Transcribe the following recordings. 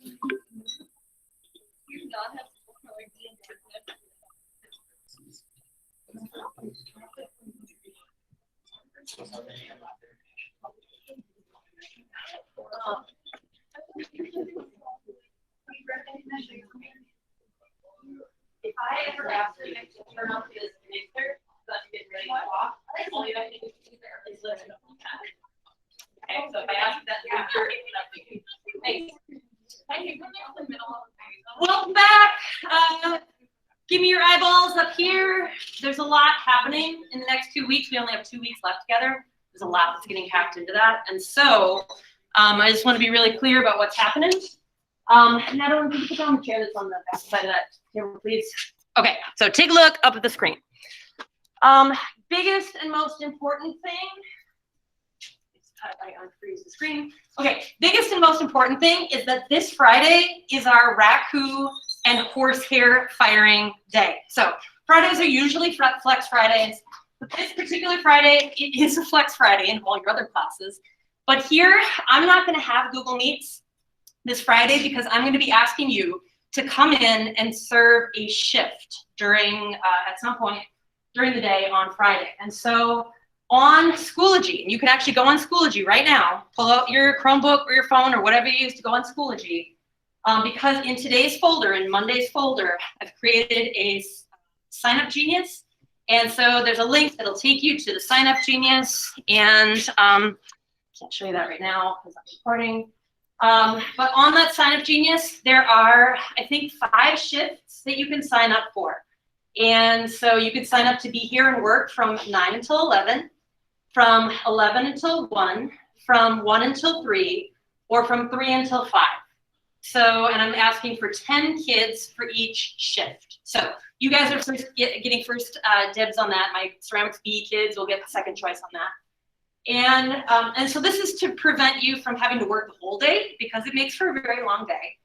If I ever ask you to turn off this mixer, so I'm getting ready to walk, all you have to do is listen. Okay, so if I ask that, thanks. Welcome back. Give me your eyeballs up here. There's a lot happening in the next 2 weeks. We only have 2 weeks left together. There's a lot that's getting packed into that. And so I just want to be really clear about what's happening. And I don't want to put down the chair that's on the back side of that table, please. Okay, so take a look up at the screen. Biggest and most important thing. I unfreeze the screen. Okay, biggest and most important thing is that this Friday is our Raku and horsehair firing day. So Fridays are usually Flex Fridays, but this particular Friday, it is a Flex Friday in all your other classes. But here, I'm not going to have Google Meets this Friday because I'm going to be asking you to come in and serve a shift during, at some point during the day on Friday. And so on Schoology, and you can actually go on Schoology right now, pull out your Chromebook or your phone or whatever you use to go on Schoology, because in today's folder, in Monday's folder, I've created a Sign Up Genius. And so there's a link that'll take you to the Sign Up Genius. And can't show you that right now because I'm recording. But on that Sign Up Genius, there are, I think, 5 shifts that you can sign up for. And so you could sign up to be here and work from 9 until 11, from 11 until 1, from 1 until 3, or from 3 until 5. So, and I'm asking for 10 kids for each shift. So you guys are first getting first dibs on that. My ceramics B kids will get the second choice on that. And so this is to prevent you from having to work the whole day because it makes for a very long day.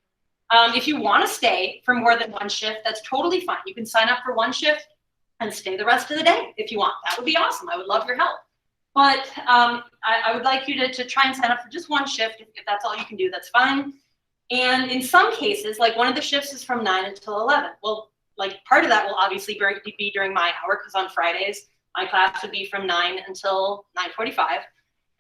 If you want to stay for more than 1 shift, that's totally fine. You can sign up for 1 shift and stay the rest of the day if you want. That would be awesome. I would love your help. But I would like you to try and sign up for just 1 shift. If that's all you can do, that's fine. And in some cases, like one of the shifts is from 9 until 11. Well, like part of that will obviously be during my hour because on Fridays, my class would be from 9 until 9:45.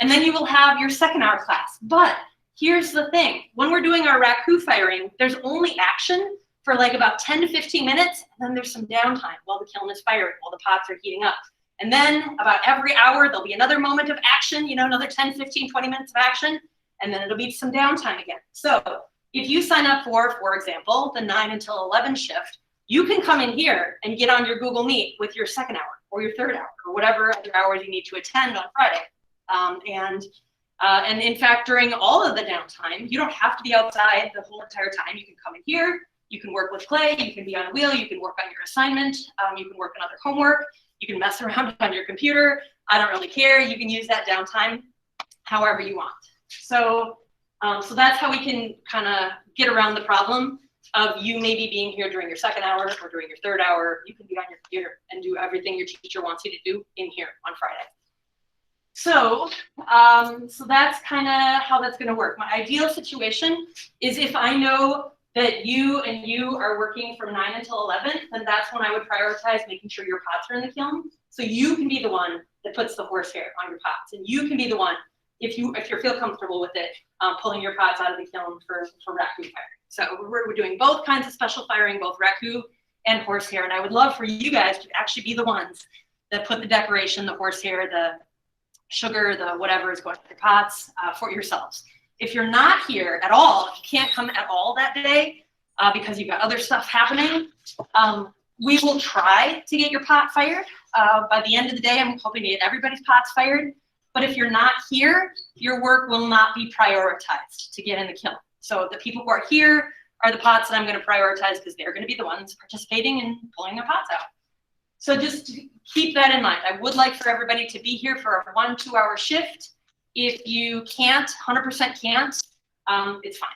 And then you will have your second hour class. But here's the thing. When we're doing our Raku firing, there's only action for like about 10 to 15 minutes. And then there's some downtime while the kiln is firing, while the pots are heating up. And then about every hour, there'll be another moment of action, you know, another 10, 15, 20 minutes of action. And then it'll be some downtime again. So if you sign up for example, the 9 until 11 shift, you can come in here and get on your Google Meet with your second hour or your third hour or whatever other hours you need to attend on Friday. And in fact, during all of the downtime, you don't have to be outside the whole entire time. You can come in here, you can work with clay, you can be on a wheel, you can work on your assignment, you can work on other homework, you can mess around on your computer. I don't really care. You can use that downtime however you want. So, so that's how we can kind of get around the problem of you maybe being here during your second hour or during your third hour. You can be on your computer and do everything your teacher wants you to do in here on Friday. So, so that's kind of how that's going to work. My ideal situation is if I know that you are working from 9 until 11, then that's when I would prioritize making sure your pots are in the kiln. So you can be the one that puts the horsehair on your pots, and you can be the one, if you feel comfortable with it, pulling your pots out of the kiln for Raku firing. So we're doing both kinds of special firing, both Raku and horsehair, and I would love for you guys to actually be the ones that put the decoration, the horsehair, the sugar, the whatever is going to your pots for yourselves. If you're not here at all, if you can't come at all that day because you've got other stuff happening, we will try to get your pot fired. By the end of the day, I'm hoping to get everybody's pots fired. But if you're not here, your work will not be prioritized to get in the kiln. So the people who are here are the pots that I'm going to prioritize because they're going to be the ones participating in pulling their pots out. So just keep that in mind. I would like for everybody to be here for a 1-2 hour shift. If you can't, 100% can't, it's fine.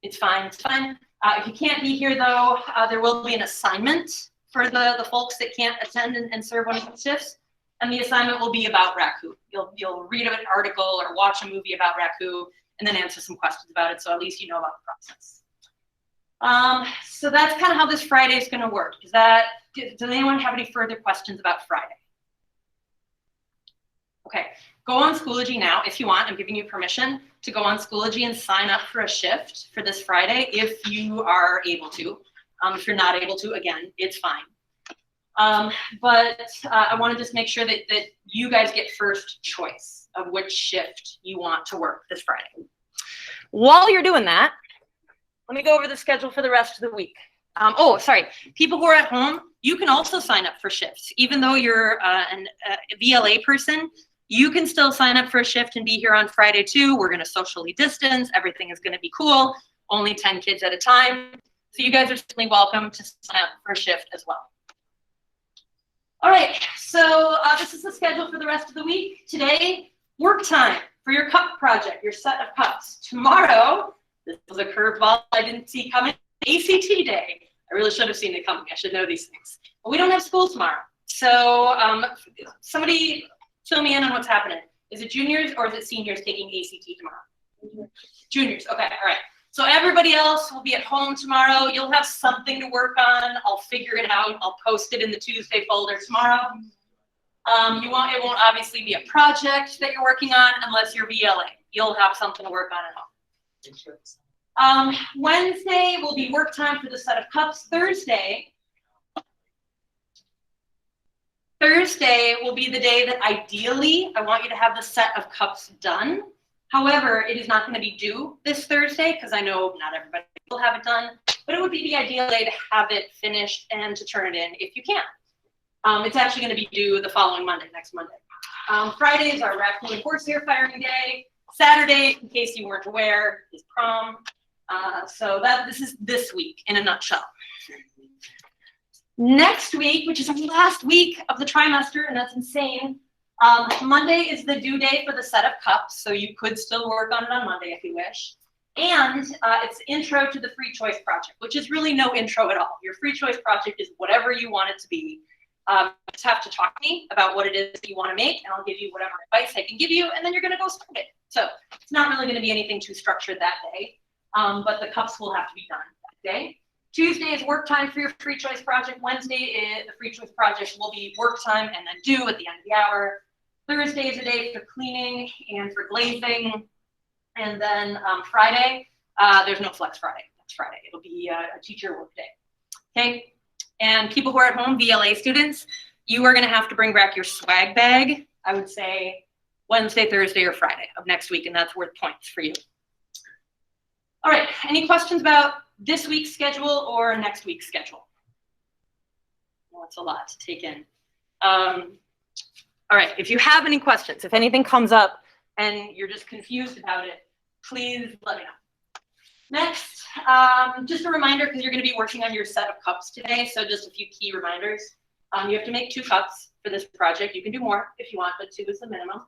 It's fine. It's fine. If you can't be here, though, there will be an assignment for the folks that can't attend and serve one of the shifts. And the assignment will be about Raku. You'll read an article or watch a movie about Raku and then answer some questions about it. So at least you know about the process. So that's kind of how this Friday is going to work. Does anyone have any further questions about Friday? Okay, go on Schoology now if you want. I'm giving you permission to go on Schoology and sign up for a shift for this Friday if you are able to. If you're not able to, again, it's fine. But I want to just make sure that you guys get first choice of which shift you want to work this Friday. While you're doing that, let me go over the schedule for the rest of the week. Oh, sorry. People who are at home, you can also sign up for shifts. Even though you're a VLA person, you can still sign up for a shift and be here on Friday too. We're going to socially distance. Everything is going to be cool. Only 10 kids at a time. So you guys are certainly welcome to sign up for a shift as well. All right, so this is the schedule for the rest of the week. Today, work time for your cup project, your set of cups. Tomorrow, this was a curveball I didn't see coming, ACT day. I really should have seen it coming. I should know these things. But we don't have school tomorrow. So somebody fill me in on what's happening. Is it juniors or is it seniors taking ACT tomorrow? Juniors, okay, all right. So everybody else will be at home tomorrow. You'll have something to work on. I'll figure it out. I'll post it in the Tuesday folder tomorrow. It won't obviously be a project that you're working on unless you're VLA. You'll have something to work on at home. Wednesday will be work time for the set of cups. Thursday will be the day that ideally I want you to have the set of cups done. However, it is not going to be due this Thursday because I know not everybody will have it done, but it would be the ideal day to have it finished and to turn it in if you can. It's actually going to be due the following Monday, next Monday. Friday is our Raku and horsehair firing day. Saturday, in case you weren't aware, is prom. So this is this week in a nutshell. Next week, which is our last week of the trimester, and that's insane. Monday is the due date for the set of cups, so you could still work on it on Monday if you wish. And it's intro to the free choice project, which is really no intro at all. Your free choice project is whatever you want it to be. You just have to talk to me about what it is that you want to make, and I'll give you whatever advice I can give you, and then you're going to go start it. So it's not really going to be anything too structured that day, but the cups will have to be done that day. Tuesday is work time for your free choice project. Wednesday, the free choice project will be work time and then due at the end of the hour. Thursday is a day for cleaning and for glazing. And then Friday, there's no flex Friday. That's Friday. It'll be a teacher work day. Okay. And people who are at home, VLA students, you are going to have to bring back your swag bag, I would say Wednesday, Thursday, or Friday of next week. And that's worth points for you. All right. Any questions about this week's schedule or next week's schedule? Well, that's a lot to take in. All right, if you have any questions, if anything comes up and you're just confused about it, please let me know. Next, just a reminder, because you're going to be working on your set of cups today, so just a few key reminders. You have to make 2 cups for this project. You can do more if you want, but 2 is the minimum.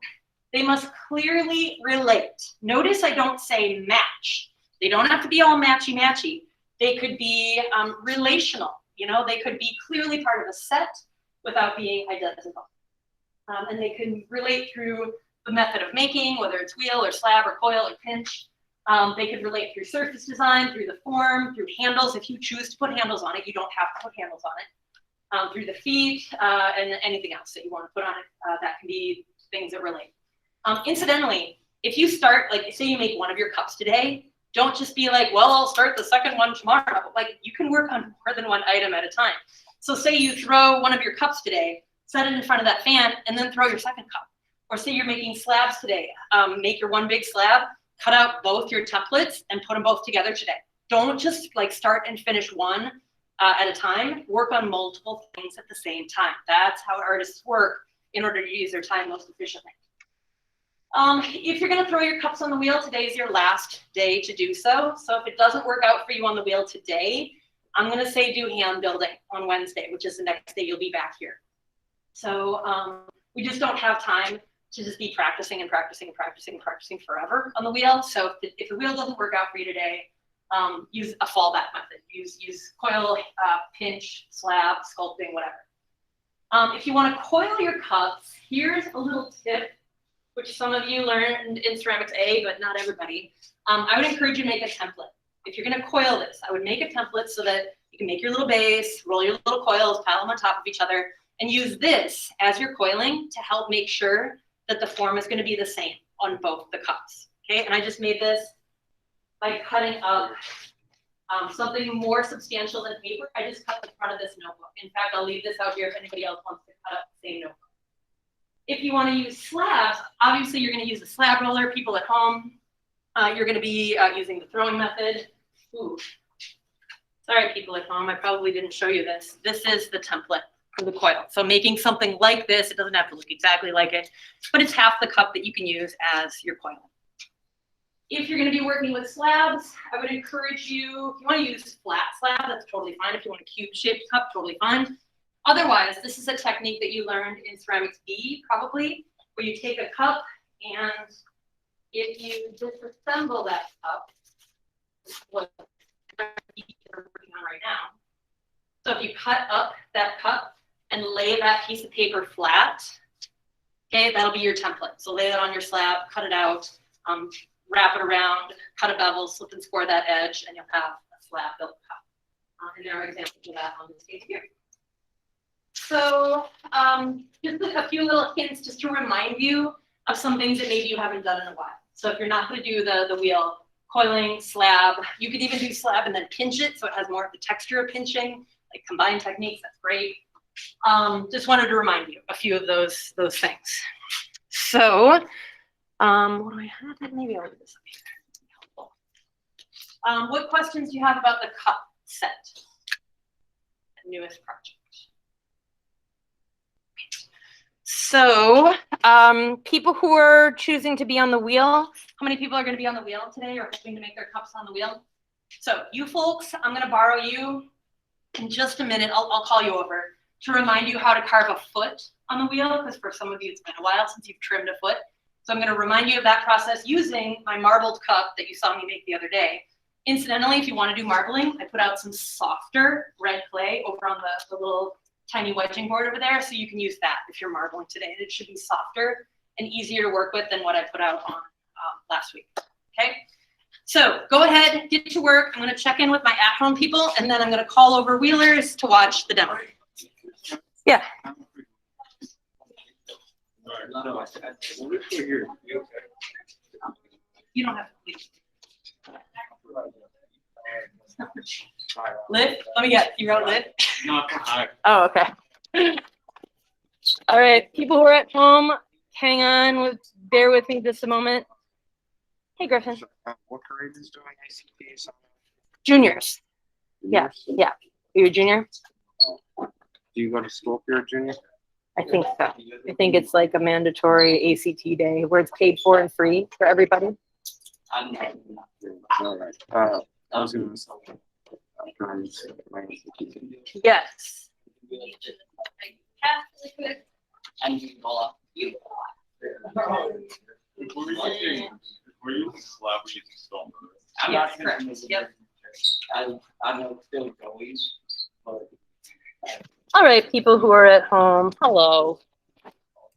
They must clearly relate. Notice I don't say match. They don't have to be all matchy-matchy. They could be relational. You know, they could be clearly part of a set without being identical. And they can relate through the method of making, whether it's wheel or slab or coil or pinch. They could relate through surface design, through the form, through handles. If you choose to put handles on it, you don't have to put handles on it. Through the feet and anything else that you want to put on it. That can be things that relate. Incidentally, if you start, like say you make one of your cups today, don't just be like, well, I'll start the second one tomorrow. Like you can work on more than one item at a time. So say you throw one of your cups today, set it in front of that fan, and then throw your second cup. Or say you're making slabs today. Make your one big slab, cut out both your templates, and put them both together today. Don't just like start and finish one at a time. Work on multiple things at the same time. That's how artists work in order to use their time most efficiently. If you're going to throw your cups on the wheel, today is your last day to do so. So if it doesn't work out for you on the wheel today, I'm going to say do hand building on Wednesday, which is the next day you'll be back here. So we just don't have time to just be practicing and practicing and practicing and practicing forever on the wheel. So if the wheel doesn't work out for you today, use a fallback method. Use coil, pinch, slab, sculpting, whatever. If you want to coil your cups, here's a little tip, which some of you learned in Ceramics A, but not everybody. I would encourage you to make a template. if you're gonna coil this, I would make a template so that you can make your little base, roll your little coils, pile them on top of each other, and use this as you're coiling to help make sure that the form is gonna be the same on both the cups, okay? And I just made this by cutting up something more substantial than paper. I just cut the front of this notebook. In fact, I'll leave this out here if anybody else wants to cut up the same notebook. If you want to use slabs, obviously you're going to use a slab roller. People at home, you're going to be using the throwing method. Ooh. Sorry, people at home, I probably didn't show you this. This is the template for the coil. So making something like this, it doesn't have to look exactly like it, but it's half the cup that you can use as your coil. If you're going to be working with slabs, I would encourage you, if you want to use flat slab, that's totally fine. If you want a cube-shaped cup, totally fine. Otherwise, this is a technique that you learned in Ceramics B, probably, where you take a cup and if you disassemble that cup, what we're working on right now. So if you cut up that cup and lay that piece of paper flat, okay, that'll be your template. So lay that on your slab, cut it out, wrap it around, cut a bevel, slip and score that edge, and you'll have a slab built cup. And there are examples of that on this page here. So just a few little hints just to remind you of some things that maybe you haven't done in a while. So if you're not going to do the wheel, coiling, slab, you could even do slab and then pinch it so it has more of the texture of pinching, like combined techniques, that's great. Just wanted to remind you a few of those things. So what do I have? Maybe I'll do this up here. What questions do you have about the cup set? The newest project. So people who are choosing to be on the wheel, how many people are going to be on the wheel today or hoping to make their cups on the wheel? So you folks, I'm going to borrow you in just a minute. I'll call you over to remind you how to carve a foot on the wheel, because for some of you it's been a while since you've trimmed a foot. So I'm going to remind you of that process using my marbled cup that you saw me make the other day. Incidentally, if you want to do marbling, I put out some softer red clay over on the little tiny wedging board over there, so you can use that if you're marbling today. It should be softer and easier to work with than what I put out on last week, okay? So go ahead, get to work. I'm gonna check in with my at-home people, and then I'm gonna call over wheelers to watch the demo. Yeah. You don't have to leave. Lift? Let me get, you wrote lift? Oh, okay. All right, people who are at home, hang on, bear with me just a moment. Hey, Griffin. What grade is doing ACPs? Juniors. Yeah, yeah. You're a junior? Do you go to school if you're a junior? I think so. I think it's like a mandatory ACT day where it's paid for and free for everybody. All right. I was going to say. Yes. And you go up. Were you using slab or using stone? Yes, correct. Yep. I know still going, but All right, people who are at home, hello.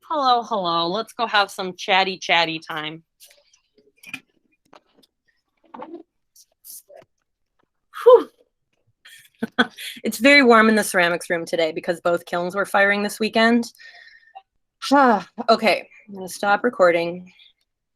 Hello, hello. Let's go have some chatty time. Whew. It's very warm in the ceramics room today because both kilns were firing this weekend. Okay, I'm gonna stop recording.